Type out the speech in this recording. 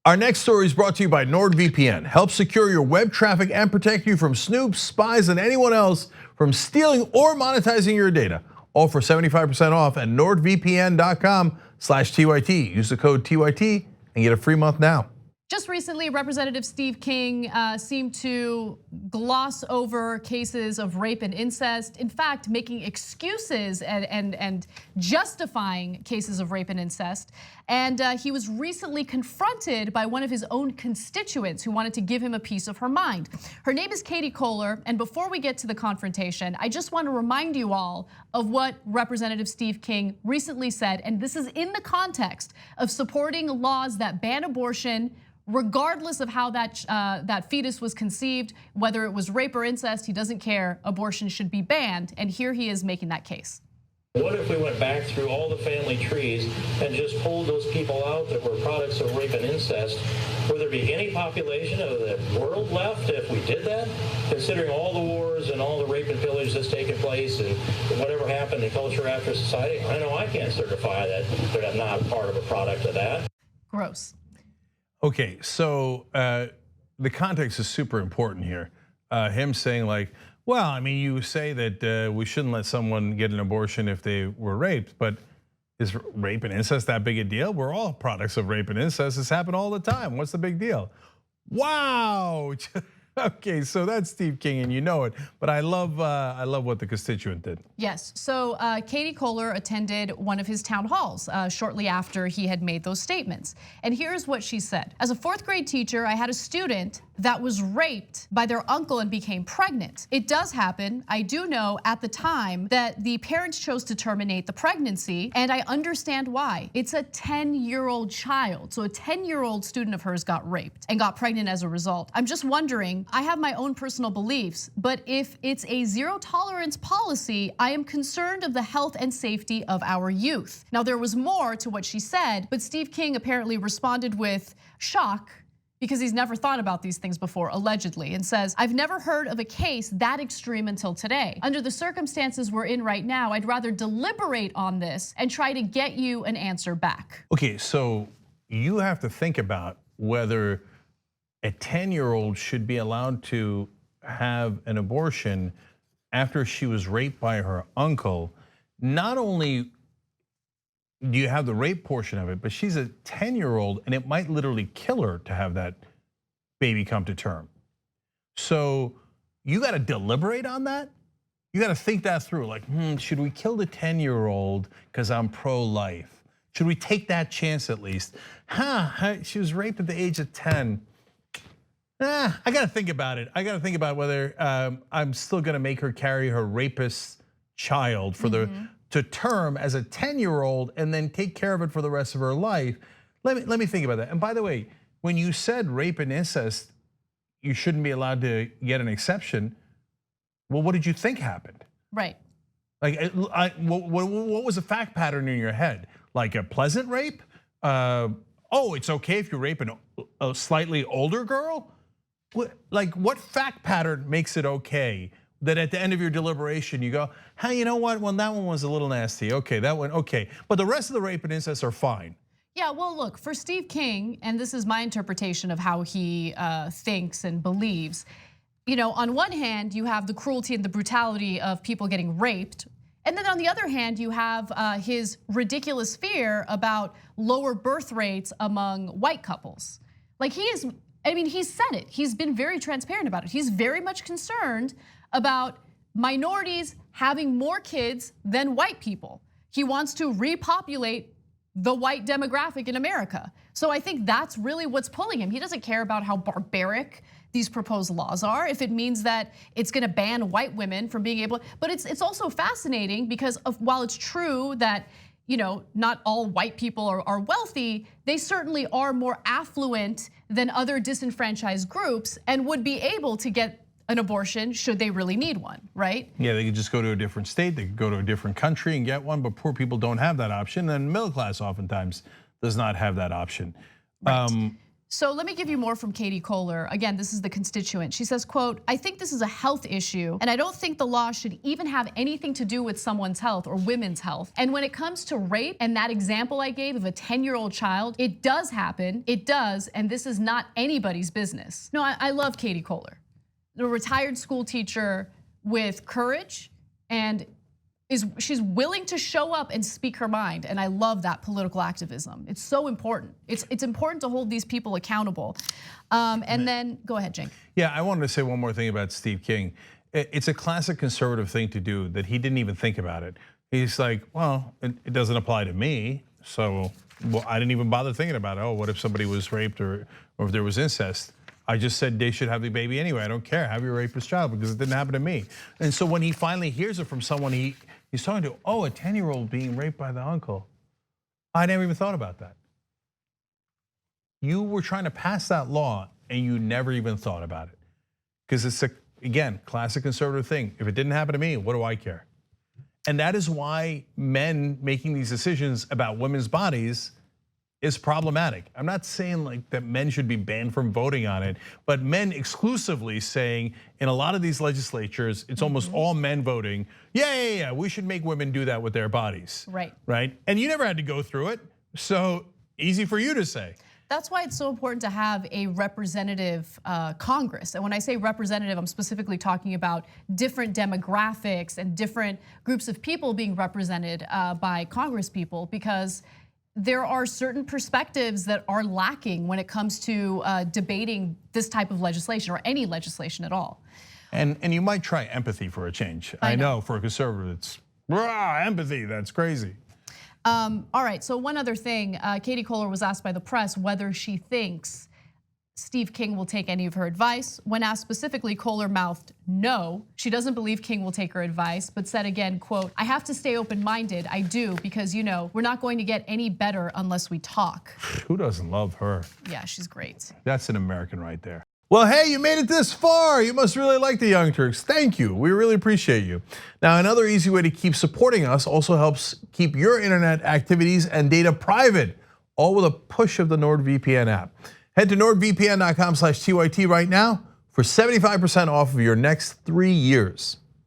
Our next story is brought to you by NordVPN. Help secure your web traffic and protect you from snoops, spies, and anyone else from stealing or monetizing your data. All for 75% off at nordvpn.com/TYT. Use the code TYT and get a free month now. Just recently, Representative Steve King seemed to gloss over cases of rape and incest. In fact, making excuses and justifying cases of rape and incest. And he was recently confronted by one of his own constituents who wanted to give him a piece of her mind. Her name is Katie Koehler, and before we get to the confrontation, I just want to remind you all of what Representative Steve King recently said, and this is in the context of supporting laws that ban abortion, regardless of how that fetus was conceived, whether it was rape or incest, he doesn't care. Abortion should be banned, and here he is making that case. What if we went back through all the family trees and just pulled those people out that were products of rape and incest? Would there be any population of the world left if we did that? Considering all the wars and all the rape and pillage that's taken place and whatever happened in culture after society, I know I can't certify that they're not part of a product of that. Gross. Okay, so the context is super important here. Him saying like, well, I mean, you say that we shouldn't let someone get an abortion if they were raped, but is rape and incest that big a deal? We're all products of rape and incest. This happens all the time. What's the big deal? Wow. Okay, so that's Steve King, and you know it. But I love what the constituent did. Yes, so Katie Koehler attended one of his town halls shortly after he had made those statements. And here's what she said. As a 4th grade teacher, I had a student that was raped by their uncle and became pregnant. It does happen. I do know at the time that the parents chose to terminate the pregnancy, and I understand why. It's a 10-year-old child. So a 10-year-old student of hers got raped and got pregnant as a result. I'm just wondering, I have my own personal beliefs, but if it's a zero tolerance policy, I am concerned of the health and safety of our youth. Now, there was more to what she said, but Steve King apparently responded with shock, because he's never thought about these things before, allegedly, and says, I've never heard of a case that extreme until today. Under the circumstances we're in right now, I'd rather deliberate on this and try to get you an answer back. Okay, so you have to think about whether a 10-year-old should be allowed to have an abortion after she was raped by her uncle. Not only do you have the rape portion of it, but she's a 10-year-old and it might literally kill her to have that baby come to term. So you gotta deliberate on that. You gotta think that through, like, should we kill the 10-year-old because I'm pro-life? Should we take that chance at least? She was raped at the age of 10. I gotta think about it. I gotta think about whether I'm still gonna make her carry her rapist child for to term as a 10-year-old and then take care of it for the rest of her life. Let me think about that. And by the way, when you said rape and incest, you shouldn't be allowed to get an exception. Well, what did you think happened? Right. Like, what was the fact pattern in your head? Like a pleasant rape? Oh, it's okay if you rape a slightly older girl? Like, what fact pattern makes it okay that at the end of your deliberation you go, hey, you know what? Well, that one was a little nasty. Okay, that one, okay. But the rest of the rape and incest are fine. Yeah, well, look, for Steve King, and this is my interpretation of how he thinks and believes, on one hand, you have the cruelty and the brutality of people getting raped. And then on the other hand, you have his ridiculous fear about lower birth rates among white couples. Like he's said it. He's been very transparent about it. He's very much concerned about minorities having more kids than white people. He wants to repopulate the white demographic in America. So I think that's really what's pulling him. He doesn't care about how barbaric these proposed laws are, if it means that it's gonna ban white women from being able, but it's also fascinating because while it's true that not all white people are wealthy, they certainly are more affluent than other disenfranchised groups and would be able to get an abortion should they really need one, right? Yeah, they could just go to a different state, they could go to a different country and get one, but poor people don't have that option, and middle class oftentimes does not have that option. Right. So let me give you more from Katie Koehler. Again, this is the constituent. She says, quote, I think this is a health issue, and I don't think the law should even have anything to do with someone's health or women's health. And when it comes to rape and that example I gave of a 10-year-old child, it does happen, it does, and this is not anybody's business. No, I love Katie Koehler, the retired school teacher with courage, and she's willing to show up and speak her mind, and I love that political activism. It's so important. It's important to hold these people accountable. And then go ahead, Cenk. Yeah, I wanted to say one more thing about Steve King. It's a classic conservative thing to do that he didn't even think about it. He's like, well, it doesn't apply to me, so I didn't even bother thinking about it. Oh, what if somebody was raped or if there was incest? I just said they should have the baby anyway. I don't care. Have your rapist child because it didn't happen to me. And so when he finally hears it from someone he's talking to, oh, a 10-year-old being raped by the uncle. I never even thought about that. You were trying to pass that law and you never even thought about it. Because it's, again, classic conservative thing. If it didn't happen to me, what do I care? And that is why men making these decisions about women's bodies is problematic. I'm not saying like that men should be banned from voting on it, but men exclusively saying in a lot of these legislatures, it's almost all men voting, yeah, we should make women do that with their bodies. Right? And you never had to go through it, so easy for you to say. That's why it's so important to have a representative Congress. And when I say representative, I'm specifically talking about different demographics and different groups of people being represented by Congress people, because there are certain perspectives that are lacking when it comes to debating this type of legislation or any legislation at all. And you might try empathy for a change. I know for a conservative, it's empathy, that's crazy. All right, so one other thing, Katie Koehler was asked by the press whether she thinks Steve King will take any of her advice. When asked specifically, Koehler mouthed no. She doesn't believe King will take her advice, but said again, quote, I have to stay open-minded, I do, because we're not going to get any better unless we talk. Who doesn't love her? Yeah, she's great. That's an American right there. Well, hey, you made it this far. You must really like the Young Turks. Thank you, we really appreciate you. Now, another easy way to keep supporting us also helps keep your internet activities and data private, all with a push of the NordVPN app. Head to nordvpn.com/TYT right now for 75% off of your next 3 years.